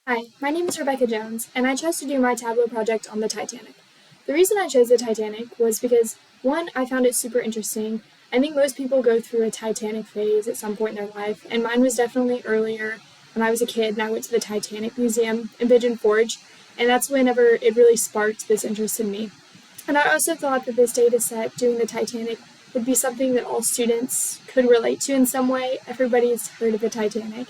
Hi, my name is Rebecca Jones, and I chose to do my Tableau project on the Titanic. The reason I chose the Titanic was because, one, I found it super interesting. I think most people go through a Titanic phase at some point in their life, and mine was definitely earlier when I was a kid and I went to the Titanic Museum in Pigeon Forge, and that's whenever it really sparked this interest in me. And I also thought that this data set, doing the Titanic, would be something that all students could relate to in some way. Everybody's heard of the Titanic.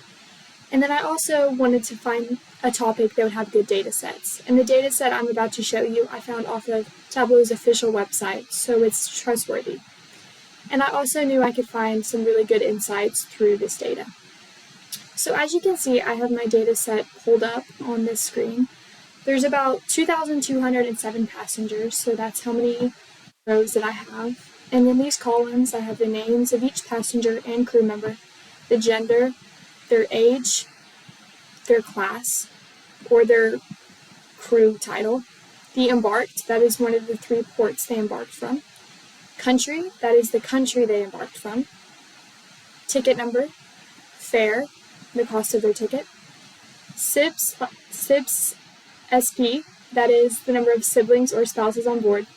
And then I also wanted to find a topic that would have good data sets. And the data set I'm about to show you I found off of Tableau's official website, so it's trustworthy. And I also knew I could find some really good insights through this data. So as you can see, I have my data set pulled up on this screen. There's about 2,207 passengers, so that's how many rows that I have. And in these columns, I have the names of each passenger and crew member, the gender, their age, their class, or their crew title, the embarked, that is one of the 3 ports they embarked from, country, that is the country they embarked from, ticket number, fare, the cost of their ticket, SIPS SP, that is the number of siblings or spouses on board,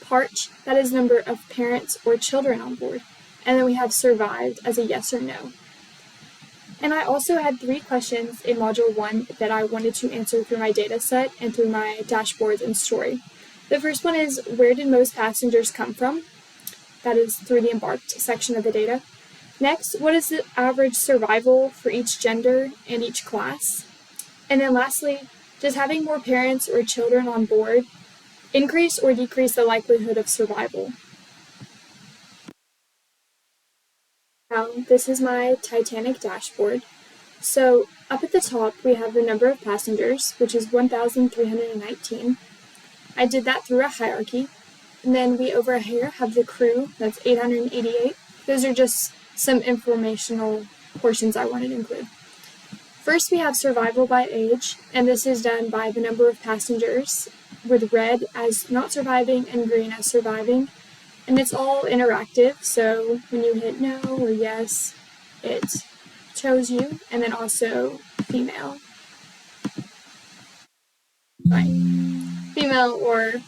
PARCH, that is the number of parents or children on board, and then we have survived as a yes or no. And I also had 3 questions in Module 1 that I wanted to answer through my data set and through my dashboards and story. The first one is, where did most passengers come from? That is through the embarked section of the data. Next, what is the average survival for each gender and each class? And then lastly, does having more parents or children on board increase or decrease the likelihood of survival? Now, this is my Titanic dashboard. So up at the top, we have the number of passengers, which is 1,319. I did that through a hierarchy. And then we over here have the crew, that's 888. Those are just some informational portions I wanted to include. First, we have survival by age, and this is done by the number of passengers, with red as not surviving and green as surviving. And it's all interactive, so when you hit no or yes, it shows you, and then also female. Female or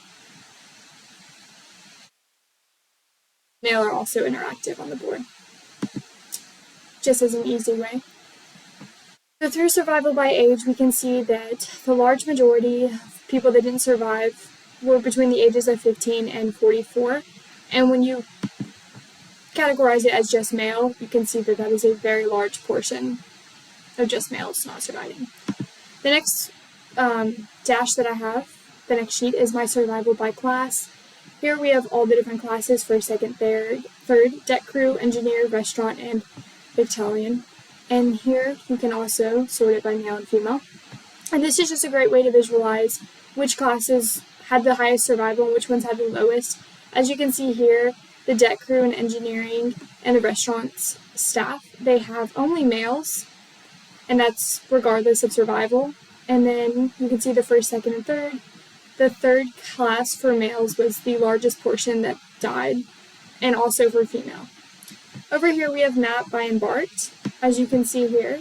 male are also interactive on the board, just as an easy way. So through survival by age, we can see that the large majority of people that didn't survive were between the ages of 15 and 44. And when you categorize it as just male, you can see that that is a very large portion of just males not surviving. The next dash that I have, the next sheet, is my survival by class. Here we have all the different classes, first, second, third, deck crew, engineer, restaurant, and Victorian. And here you can also sort it by male and female. And this is just a great way to visualize which classes had the highest survival and which ones had the lowest. As you can see here, the deck crew and engineering and the restaurant's staff, they have only males, and that's regardless of survival. And then you can see the first, second, and third. The third class for males was the largest portion that died, and also for female. Over here we have map by embarked, as you can see here.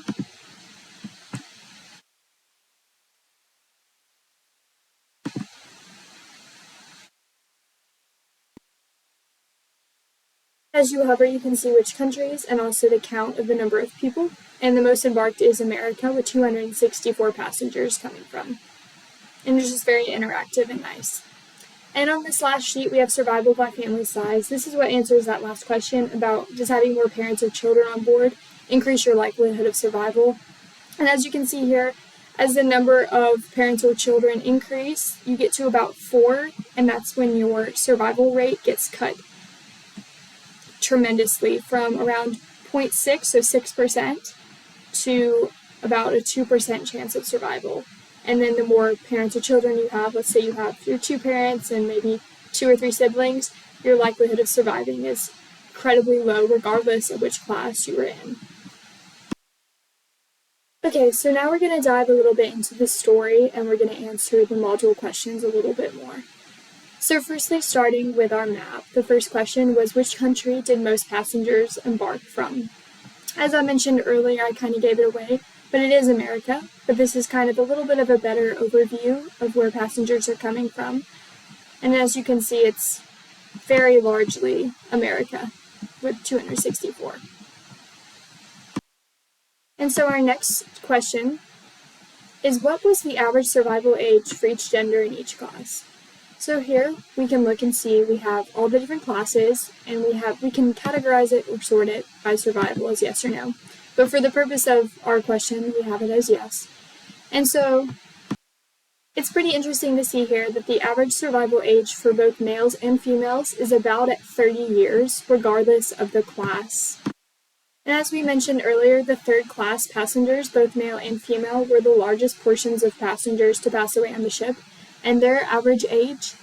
As you hover, you can see which countries and also the count of the number of people. And the most embarked is America, with 264 passengers coming from. And it's just very interactive and nice. And on this last sheet, we have survival by family size. This is what answers that last question about, does having more parents or children on board increase your likelihood of survival? And as you can see here, as the number of parents or children increase, you get to about 4, and that's when your survival rate gets cut tremendously, from around 0.6, so 6%, to about a 2% chance of survival. And then the more parents or children you have, let's say you have your 2 parents and maybe 2 or 3 siblings, your likelihood of surviving is incredibly low regardless of which class you were in. Okay, so now we're going to dive a little bit into the story, and we're going to answer the module questions a little bit more. So firstly, starting with our map, the first question was, which country did most passengers embark from? As I mentioned earlier, I kind of gave it away, but it is America. But this is kind of a little bit of a better overview of where passengers are coming from. And as you can see, it's very largely America with 264. And so our next question is, what was the average survival age for each gender in each class? So here we can look and see we have all the different classes, and we can categorize it or sort it by survival as yes or no. But for the purpose of our question, we have it as yes. And so it's pretty interesting to see here that the average survival age for both males and females is about at 30 years, regardless of the class. And as we mentioned earlier, the third class passengers, both male and female, were the largest portions of passengers to pass away on the ship, and their average age,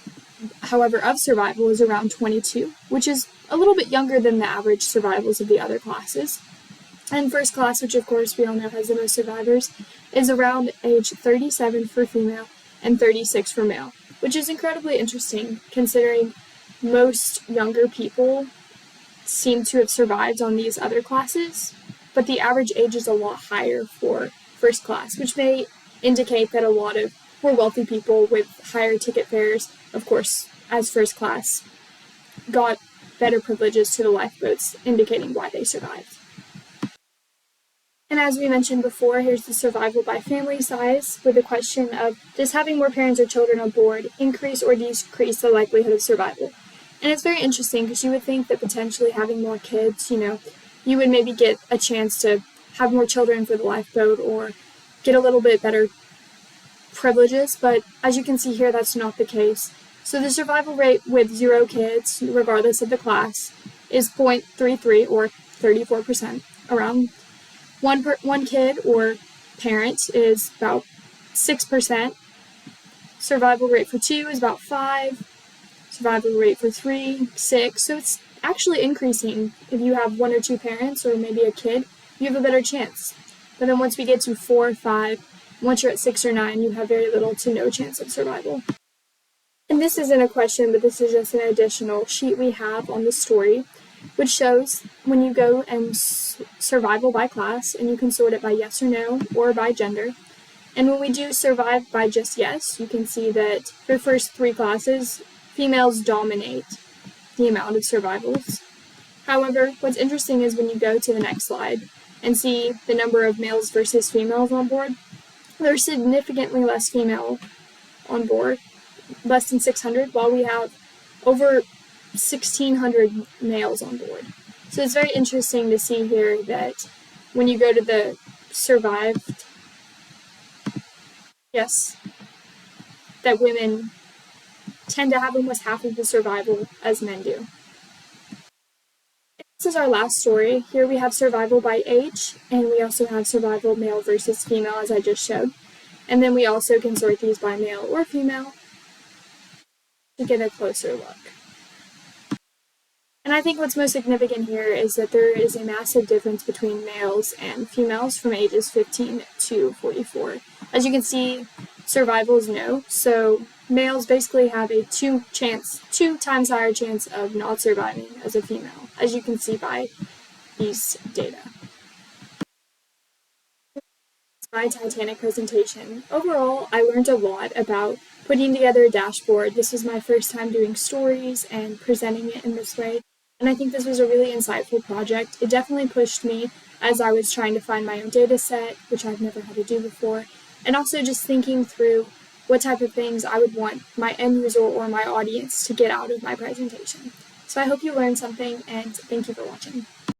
however, of survival is around 22, which is a little bit younger than the average survivals of the other classes. And first class, which of course we all know has the most survivors, is around age 37 for female and 36 for male, which is incredibly interesting considering most younger people seem to have survived on these other classes, but the average age is a lot higher for first class, which may indicate that a lot of more wealthy people with higher ticket fares, of course, as first class, got better privileges to the lifeboats, indicating why they survived. And as we mentioned before, here's the survival by family size, with the question of, does having more parents or children on board increase or decrease the likelihood of survival? And it's very interesting because you would think that potentially having more kids, you would maybe get a chance to have more children for the lifeboat or get a little bit better privileges, but as you can see here, that's not the case. So the survival rate with 0 kids, regardless of the class, is 0.33 or 34%. Around one kid or parent is about 6%. Survival rate for 2 is about 5. Survival rate for 3, 6. So it's actually increasing. If you have 1 or 2 parents or maybe a kid, you have a better chance. But then once we get to 4, 5, once you're at 6 or 9, you have very little to no chance of survival. And this isn't a question, but this is just an additional sheet we have on the story, which shows when you go and survival by class, and you can sort it by yes or no or by gender. And when we do survive by just yes, you can see that for the first 3 classes, females dominate the amount of survivals. However, what's interesting is when you go to the next slide and see the number of males versus females on board, there's significantly less female on board, less than 600, while we have over 1,600 males on board. So it's very interesting to see here that when you go to the survived, yes, that women tend to have almost half of the survival as men do. This is our last story. Here we have survival by age, and we also have survival male versus female, as I just showed. And then we also can sort these by male or female to get a closer look. And I think what's most significant here is that there is a massive difference between males and females from ages 15 to 44. As you can see, survival is no, so males basically have a 2 times higher chance of not surviving as a female, as you can see by these data. My Titanic presentation. Overall, I learned a lot about putting together a dashboard. This was my first time doing stories and presenting it in this way, and I think this was a really insightful project. It definitely pushed me as I was trying to find my own data set, which I've never had to do before, and also just thinking through what type of things I would want my end user or my audience to get out of my presentation. So I hope you learned something, and thank you for watching.